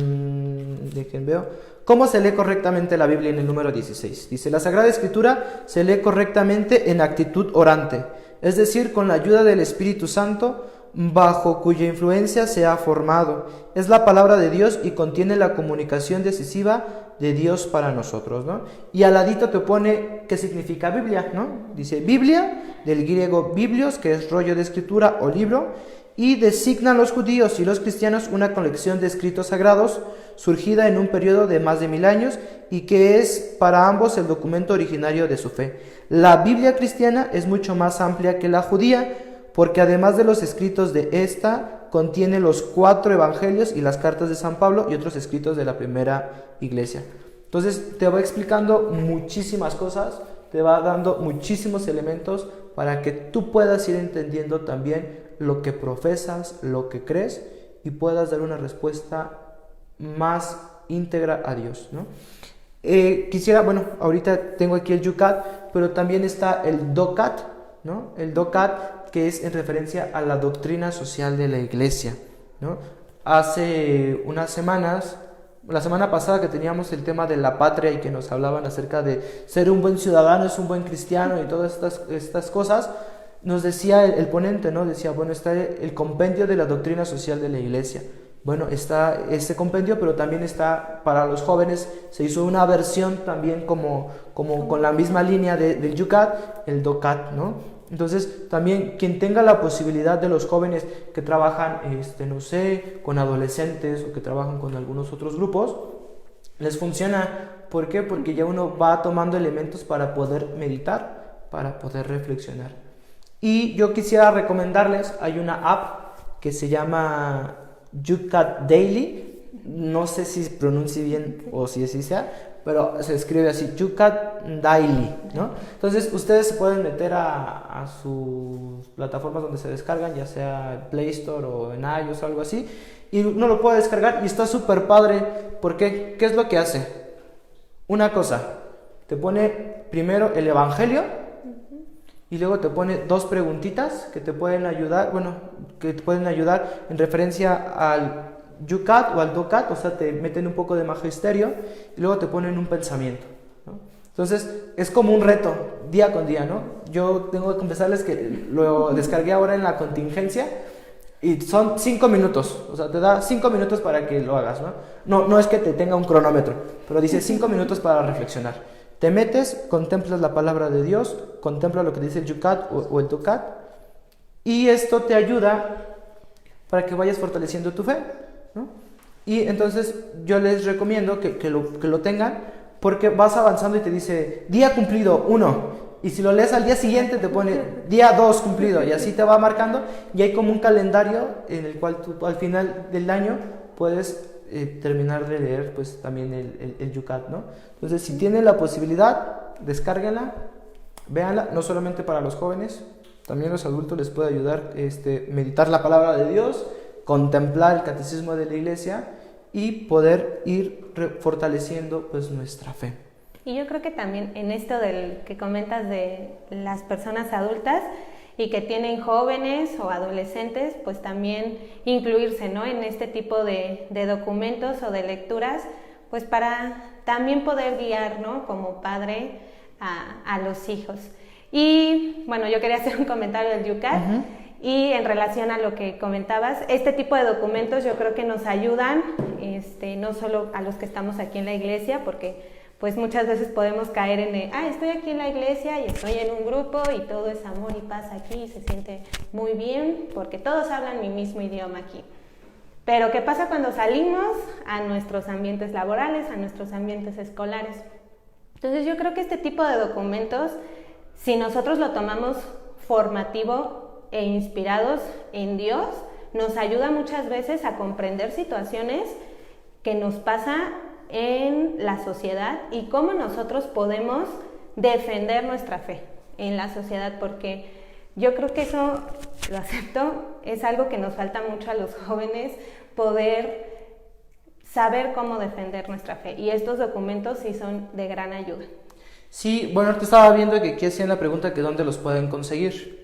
veo, ¿cómo se lee correctamente la Biblia en el número 16? Dice, la Sagrada Escritura se lee correctamente en actitud orante, es decir, con la ayuda del Espíritu Santo, bajo cuya influencia se ha formado. Es la palabra de Dios y contiene la comunicación decisiva de Dios para nosotros, ¿no? Y al ladito te pone qué significa Biblia, ¿no? Dice Biblia, del griego biblios, que es rollo de escritura o libro, y designan los judíos y los cristianos una colección de escritos sagrados surgida en un periodo de más de 1000 años y que es para ambos el documento originario de su fe. La Biblia cristiana es mucho más amplia que la judía, porque además de los escritos de esta, contiene los 4 evangelios y las cartas de San Pablo y otros escritos de la primera iglesia. Entonces te va explicando muchísimas cosas, te va dando muchísimos elementos para que tú puedas ir entendiendo también lo que profesas, lo que crees, y puedas dar una respuesta más íntegra a Dios, ¿no? Ahorita tengo aquí el Yucat, pero también está el Docat, ¿no? El Docat, que es en referencia a la doctrina social de la Iglesia, ¿no? Hace unas semanas, la semana pasada que teníamos el tema de la patria y que nos hablaban acerca de ser un buen ciudadano, es un buen cristiano y todas estas cosas, nos decía el ponente, ¿no? Decía, bueno, está el compendio de la doctrina social de la Iglesia. Bueno, está este compendio, pero también está para los jóvenes, se hizo una versión también como con la misma línea del Yucat, el Docat, ¿no? Entonces, también quien tenga la posibilidad de los jóvenes que trabajan, no sé, con adolescentes o que trabajan con algunos otros grupos, les funciona. ¿Por qué? Porque ya uno va tomando elementos para poder meditar, para poder reflexionar. Y yo quisiera recomendarles, hay una app que se llama Yucat Daily, no sé si pronuncie bien o si así sea, pero se escribe así, Yucat Daily, ¿no? Entonces ustedes se pueden meter a sus plataformas donde se descargan, ya sea Play Store o en iOS o algo así, y uno lo puede descargar y está súper padre. ¿Por qué? ¿Qué es lo que hace? Una cosa, te pone primero el Evangelio y luego te pone 2 preguntitas que te pueden ayudar, en referencia al Yucat o al Docat, o sea, te meten un poco de magisterio y luego te ponen un pensamiento, ¿no? Entonces, es como un reto, día con día, ¿no? Yo tengo que confesarles que lo descargué ahora en la contingencia y son 5 minutos, o sea, te da 5 minutos para que lo hagas, ¿no? No es que te tenga un cronómetro, pero dice 5 minutos para reflexionar. Te metes, contemplas la palabra de Dios, contemplas lo que dice el Yucat o el Docat, y esto te ayuda para que vayas fortaleciendo tu fe, ¿no? Y entonces yo les recomiendo que lo tengan, porque vas avanzando y te dice día cumplido 1, y si lo lees al día siguiente te pone día 2 cumplido, y así te va marcando, y hay como un calendario en el cual tú al final del año puedes terminar de leer pues también el Yucat, ¿no? Entonces, si tienen la posibilidad, descárguenla, véanla, no solamente para los jóvenes, también los adultos les puede ayudar meditar la palabra de Dios, contemplar el catecismo de la iglesia y poder ir fortaleciendo pues nuestra fe. Y yo creo que también en esto del que comentas de las personas adultas y que tienen jóvenes o adolescentes, pues también incluirse, ¿no?, en este tipo de documentos o de lecturas, pues para también poder guiar, ¿no?, como padre a los hijos. Y bueno, yo quería hacer un comentario del Yucat. Y en relación a lo que comentabas, este tipo de documentos yo creo que nos ayudan, no solo a los que estamos aquí en la iglesia, porque pues muchas veces podemos caer en estoy aquí en la iglesia y estoy en un grupo y todo es amor y paz aquí y se siente muy bien porque todos hablan mi mismo idioma aquí. Pero ¿qué pasa cuando salimos a nuestros ambientes laborales, a nuestros ambientes escolares? Entonces yo creo que este tipo de documentos, si nosotros lo tomamos formativo e inspirados en Dios, nos ayuda muchas veces a comprender situaciones que nos pasa en la sociedad y cómo nosotros podemos defender nuestra fe en la sociedad, porque yo creo que eso, lo acepto, es algo que nos falta mucho a los jóvenes, poder saber cómo defender nuestra fe, y estos documentos sí son de gran ayuda. Sí, bueno, te estaba viendo que aquí hacían la pregunta que dónde los pueden conseguir.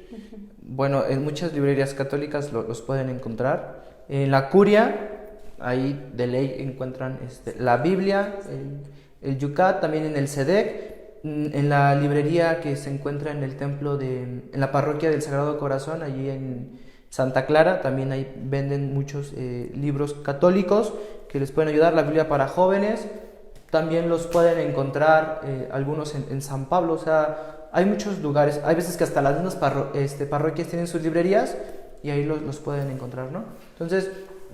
Bueno, en muchas librerías católicas los pueden encontrar. En la Curia, ahí de ley encuentran la Biblia, el Yucat, también en el SEDEC, en la librería que se encuentra en el templo en la parroquia del Sagrado Corazón, allí en Santa Clara, también ahí venden muchos libros católicos que les pueden ayudar, la Biblia para jóvenes, también los pueden encontrar algunos en San Pablo, o sea, hay muchos lugares, hay veces que hasta las mismas parroquias tienen sus librerías y ahí los pueden encontrar, ¿no? Entonces,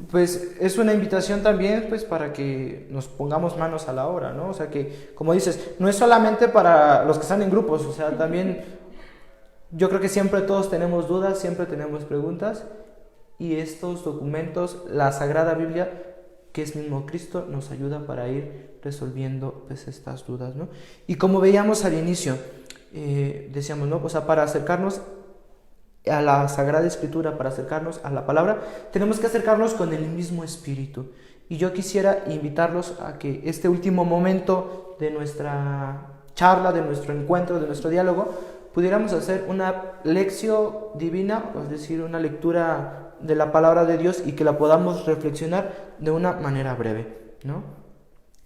pues es una invitación también pues para que nos pongamos manos a la obra, ¿no? O sea que, como dices, no es solamente para los que están en grupos, o sea, también yo creo que siempre todos tenemos dudas, siempre tenemos preguntas, y estos documentos, la Sagrada Biblia, que es mismo Cristo, nos ayuda para ir resolviendo pues estas dudas, ¿no? Y como veíamos al inicio, decíamos, ¿no? O sea, para acercarnos a la Sagrada Escritura, para acercarnos a la palabra, tenemos que acercarnos con el mismo espíritu. Y yo quisiera invitarlos a que este último momento de nuestra charla, de nuestro encuentro, de nuestro diálogo, pudiéramos hacer una lección divina, es decir, una lectura de la palabra de Dios, y que la podamos reflexionar de una manera breve, ¿no?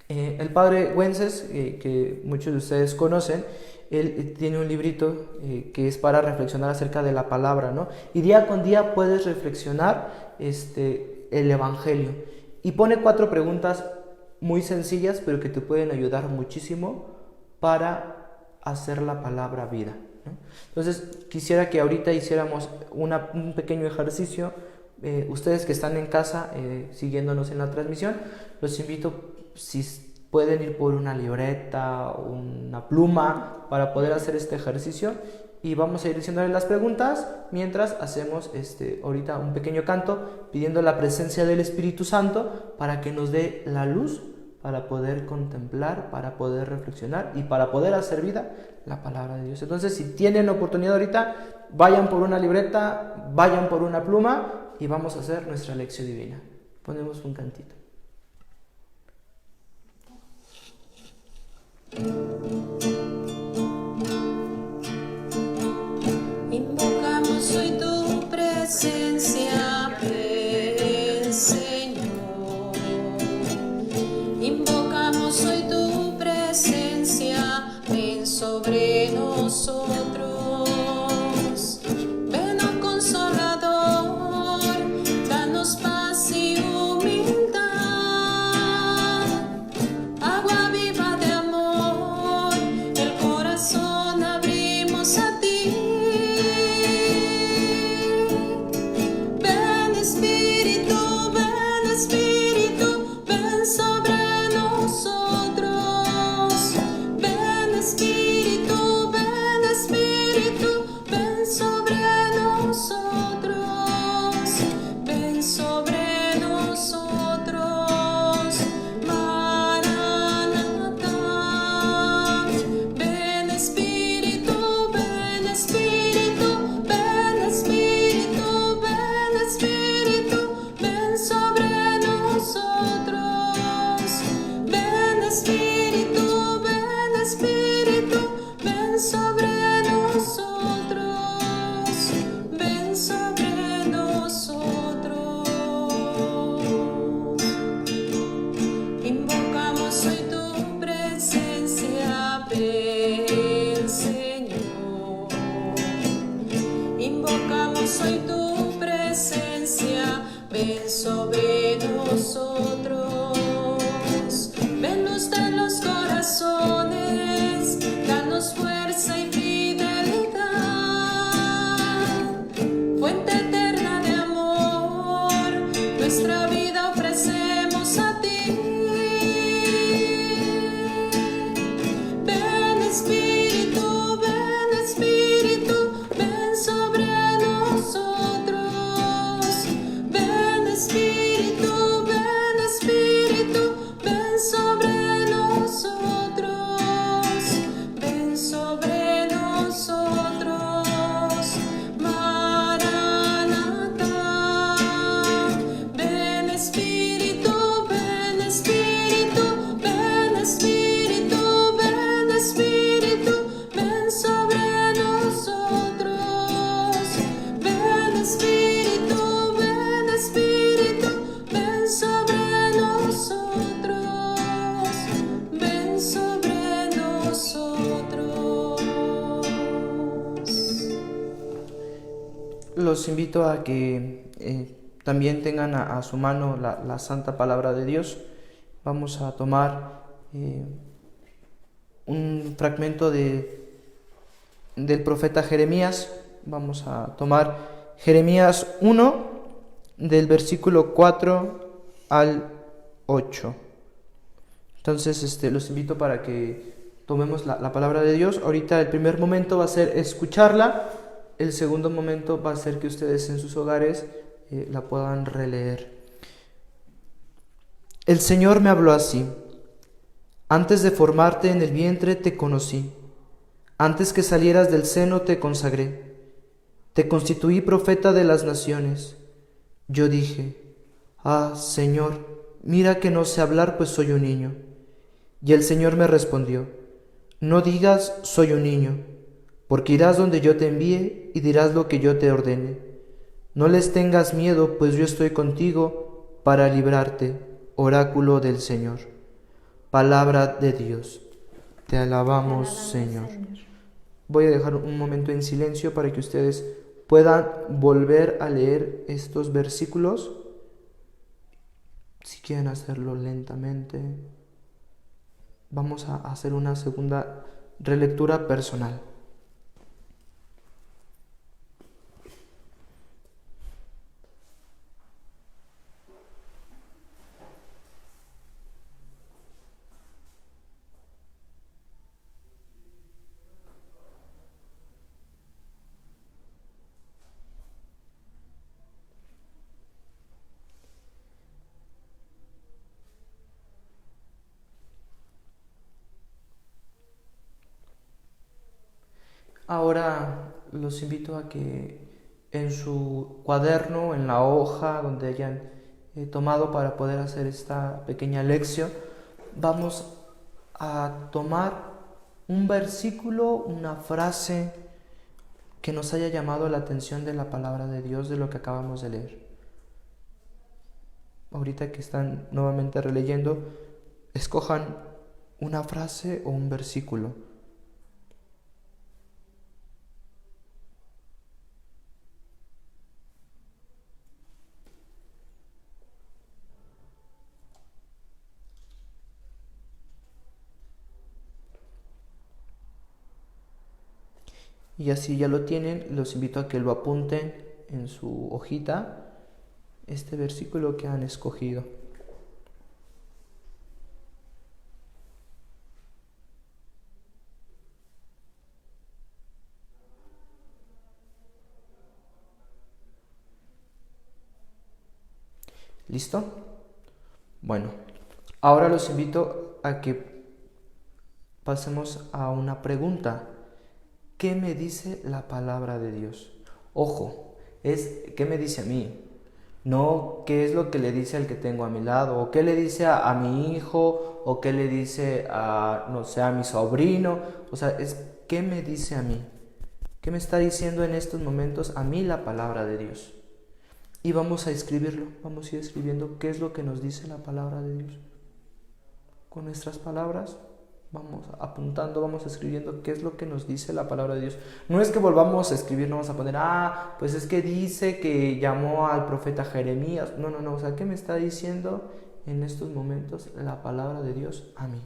El padre Wences, que muchos de ustedes conocen, él tiene un librito que es para reflexionar acerca de la palabra, ¿no? Y día con día puedes reflexionar el Evangelio. Y pone 4 preguntas muy sencillas, pero que te pueden ayudar muchísimo para hacer la palabra vida, ¿no? Entonces, quisiera que ahorita hiciéramos un pequeño ejercicio. Ustedes que están en casa siguiéndonos en la transmisión, los invito, si pueden ir por una libreta o una pluma para poder hacer este ejercicio, y vamos a ir diciéndole las preguntas mientras hacemos ahorita un pequeño canto pidiendo la presencia del Espíritu Santo para que nos dé la luz para poder contemplar, para poder reflexionar y para poder hacer vida la palabra de Dios. Entonces, si tienen oportunidad ahorita, vayan por una libreta, vayan por una pluma y vamos a hacer nuestra lección divina. Ponemos un cantito. Invocamos hoy tu presencia, ven, Señor. Invocamos hoy tu presencia, ven sobre nosotros. Ven, oh Consolador, danos paz y humildad. Agua viva de amor, el corazón abrimos a ti. Ven Espíritu, ven sobre nosotros. Ven Espíritu, ven sobre nosotros. Ven sobre nosotros. Maranatha. Ven Espíritu, ven Espíritu, ven Espíritu, ven Espíritu, ven sobre nosotros. Ven Espíritu, ven sobre nosotros. Ven sobre nosotros. Invocamos hoy tu presencia, ven Señor. Invocamos hoy tu presencia, ven sobre nosotros. Ven luz de los corazones, danos fuerza y fidelidad. Fuente eterna de amor, nuestra vida ofrecemos a ti. Ven Espíritu, ven sobre nosotros. Ven Espíritu, ven sobre nosotros. Ven sobre nosotros. Maranatha. Ven Espíritu, ven Espíritu, ven Espíritu, ven Espíritu, ven sobre nosotros. Ven Espíritu, ven sobre nosotros. Ven sobre nosotros. Los invito a que también tengan a su mano la santa palabra de Dios. Vamos a tomar un fragmento del profeta Jeremías. Vamos a tomar Jeremías 1, del versículo 4 al 8. Entonces los invito para que tomemos la palabra de Dios. Ahorita el primer momento va a ser escucharla. El segundo momento va a ser que ustedes en sus hogares la puedan releer. El Señor me habló así: antes de formarte en el vientre te conocí, antes que salieras del seno te consagré, te constituí profeta de las naciones. Yo dije: ah, Señor, mira que no sé hablar, pues soy un niño. Y el Señor me respondió: no digas soy un niño, porque irás donde yo te envíe y dirás lo que yo te ordene. No les tengas miedo, pues yo estoy contigo para librarte, oráculo del Señor. Palabra de Dios. Te alabamos, Señor. Voy a dejar un momento en silencio para que ustedes puedan volver a leer estos versículos Si quieren hacerlo lentamente, vamos a hacer una segunda relectura personal. Ahora los invito a que en su cuaderno, en la hoja donde hayan tomado para poder hacer esta pequeña lección, vamos a tomar un versículo, una frase que nos haya llamado la atención de la palabra de Dios, de lo que acabamos de leer. Ahorita que están nuevamente releyendo, escojan una frase o un versículo. Y así ya lo tienen, los invito a que lo apunten en su hojita, este versículo que han escogido. ¿Listo? Bueno, ahora los invito a que pasemos a una pregunta. ¿Qué me dice la palabra de Dios? Ojo, es ¿qué me dice a mí? No qué es lo que le dice al que tengo a mi lado, o qué le dice a mi hijo, o qué le dice a, no sé, a mi sobrino. O sea, es ¿qué me dice a mí? ¿Qué me está diciendo en estos momentos a mí la palabra de Dios? Y vamos a escribirlo, vamos a ir escribiendo qué es lo que nos dice la palabra de Dios. Con nuestras palabras vamos apuntando, vamos escribiendo qué es lo que nos dice la palabra de Dios. No es que volvamos a escribir, no vamos a poner, pues es que dice que llamó al profeta Jeremías. No, o sea, ¿qué me está diciendo en estos momentos la palabra de Dios a mí?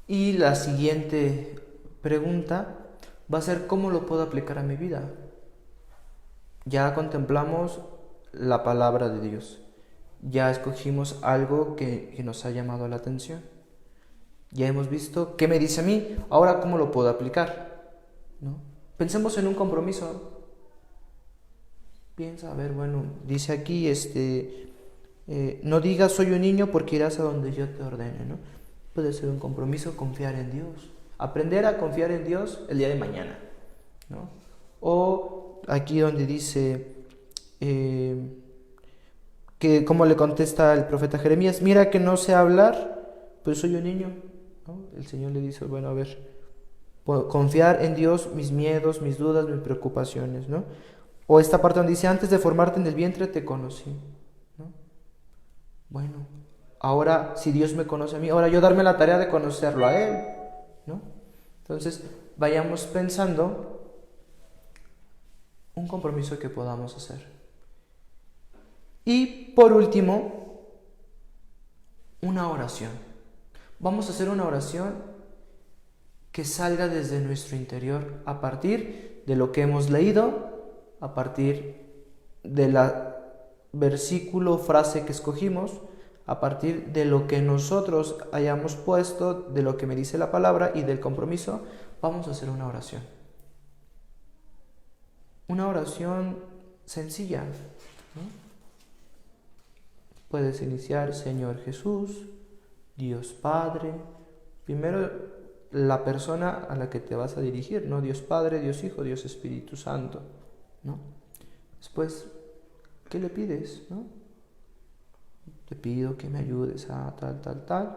Y la siguiente pregunta va a ser ¿cómo lo puedo aplicar a mi vida? Ya contemplamos la palabra de Dios. Ya escogimos algo que nos ha llamado la atención. Ya hemos visto qué me dice a mí. Ahora, ¿cómo lo puedo aplicar? ¿No? Pensemos en un compromiso. Piensa, a ver, bueno, dice aquí, no digas soy un niño porque irás a donde yo te ordene, ¿no? Puede ser un compromiso confiar en Dios. Aprender a confiar en Dios el día de mañana, ¿no? O aquí donde dice que como le contesta el profeta Jeremías, mira que no sé hablar, pues soy un niño, ¿no? El Señor le dice, bueno, a ver, confiar en Dios, mis miedos, mis dudas, mis preocupaciones, ¿no? O esta parte donde dice, antes de formarte en el vientre te conocí, ¿no? Bueno, ahora si Dios me conoce a mí, ahora yo darme la tarea de conocerlo a Él, ¿no? Entonces, vayamos pensando un compromiso que podamos hacer. Y por último, una oración. Vamos a hacer una oración que salga desde nuestro interior a partir de lo que hemos leído, a partir de la versículo o frase que escogimos, a partir de lo que nosotros hayamos puesto, de lo que me dice la palabra y del compromiso, vamos a hacer una oración. Una oración sencilla, ¿no? Puedes iniciar, Señor Jesús, Dios Padre. Primero la persona a la que te vas a dirigir, ¿no? Dios Padre, Dios Hijo, Dios Espíritu Santo, ¿no? Después, ¿qué le pides, no? Te pido que me ayudes a tal.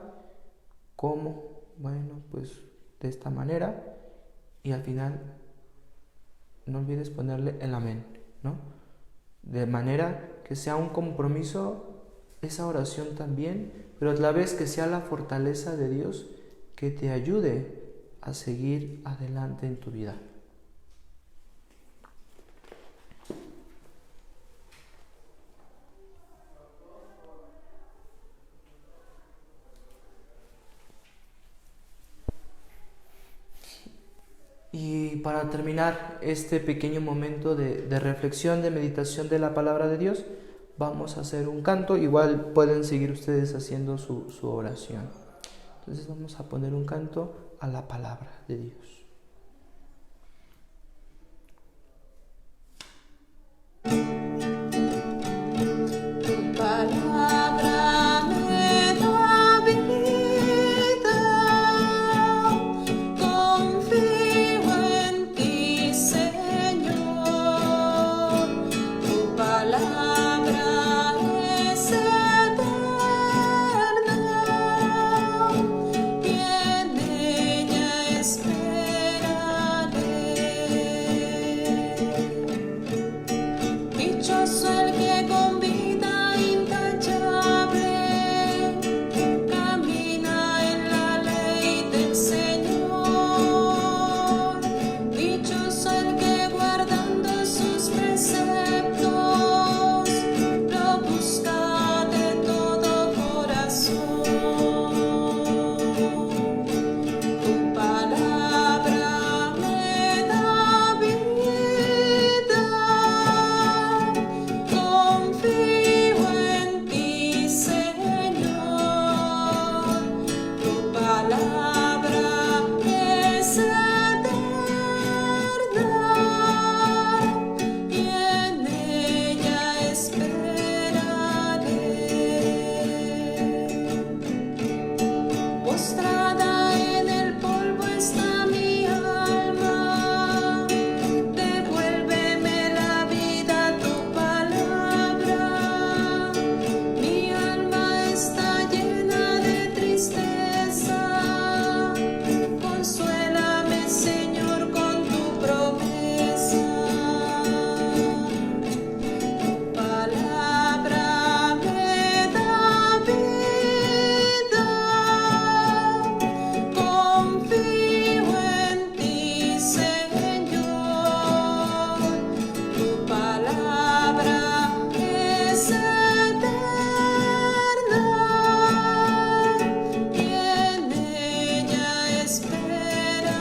¿Cómo? Bueno, pues de esta manera. Y al final, no olvides ponerle el amén, ¿no? De manera que sea un compromiso esa oración también, pero a la vez que sea la fortaleza de Dios que te ayude a seguir adelante en tu vida. Y para terminar este pequeño momento de reflexión, de meditación de la palabra de Dios, vamos a hacer un canto. Igual pueden seguir ustedes haciendo su oración. Entonces vamos a poner un canto a la palabra de Dios. Tu palabra me da vida, confío en ti, Señor. Tu palabra es eterna y en ella esperaré. Dichoso el que con vida intachable camina en la ley del Señor. Dichoso el que guardando sus preceptos lo busca de todo corazón. Tu palabra me da vida, confío en ti, Señor. Tu palabra es eterna y en ella esperaré. Postrada en el polvo está mi alma, devuélveme la vida, tu palabra. Mi alma está llena de tristeza, consuélame, Señor, con tu promesa. Tu palabra me da vida, confío en ti, Señor. Tu palabra es eterna y en ella esperaré.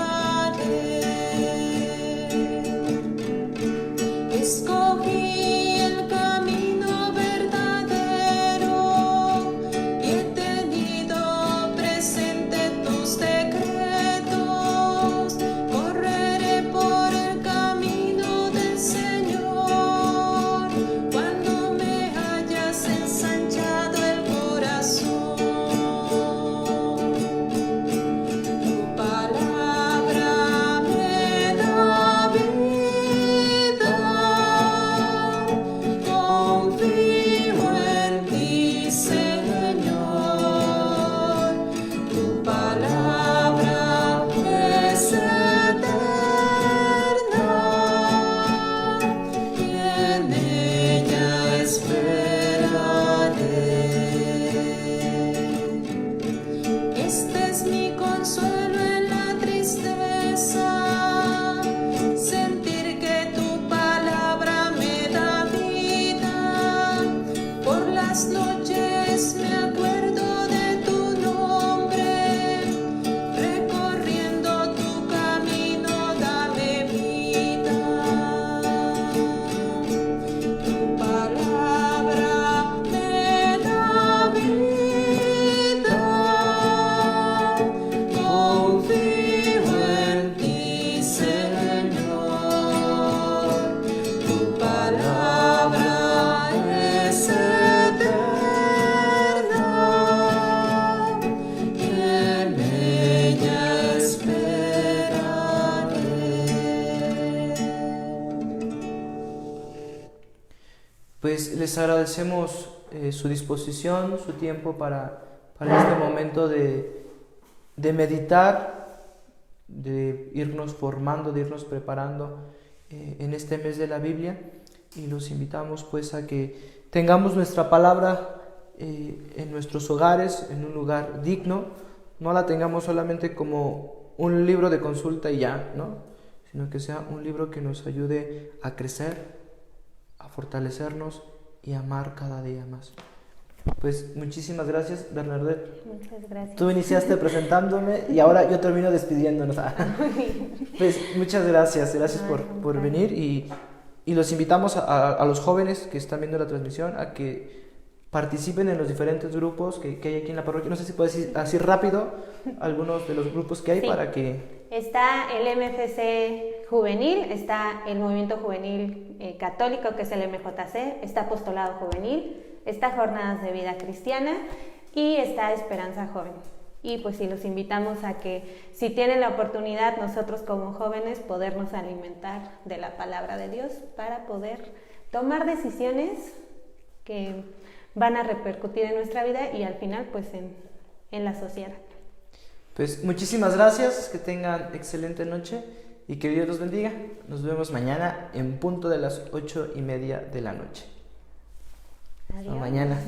Escogí el camino verdadero y he tenido presente tus decretos. Correré por el camino del Señor cuando me hayas ensanchado el corazón. Tu palabra me da vida, confío en ti, Señor. Tu palabra es eterna y en ella esperaré. Este es mi consuelo en la tristeza, sentir que tu palabra me da vida. Por las noches me acuerdo de tu nombre, recorriendo tu camino dame vida. Tu palabra me da vida, confío en ti, Señor. Tu palabra es eterna les agradecemos su disposición, su tiempo para este momento de meditar, de irnos formando, de irnos preparando en este mes de la Biblia, y los invitamos pues a que tengamos nuestra palabra en nuestros hogares, en un lugar digno. No la tengamos solamente como un libro de consulta y ya, ¿no? Sino que sea un libro que nos ayude a crecer, a fortalecernos y a amar cada día más. Pues muchísimas gracias, Bernadette. Muchas gracias. Tú iniciaste presentándome y ahora yo termino despidiéndonos. Pues muchas gracias por venir, y los invitamos a los jóvenes que están viendo la transmisión a que participen en los diferentes grupos que hay aquí en la parroquia. No sé si puedes decir así rápido algunos de los grupos que hay, sí, para que... Está el MFC Juvenil, está el Movimiento Juvenil Católico, que es el MJC, está Apostolado Juvenil, está Jornadas de Vida Cristiana y está Esperanza Joven. Y pues sí, los invitamos a que, si tienen la oportunidad, nosotros como jóvenes podernos alimentar de la palabra de Dios para poder tomar decisiones que van a repercutir en nuestra vida y al final pues en la sociedad. Pues muchísimas gracias, que tengan excelente noche y que Dios los bendiga. Nos vemos mañana en punto de las 8:30 de la noche. Adiós. Hasta mañana.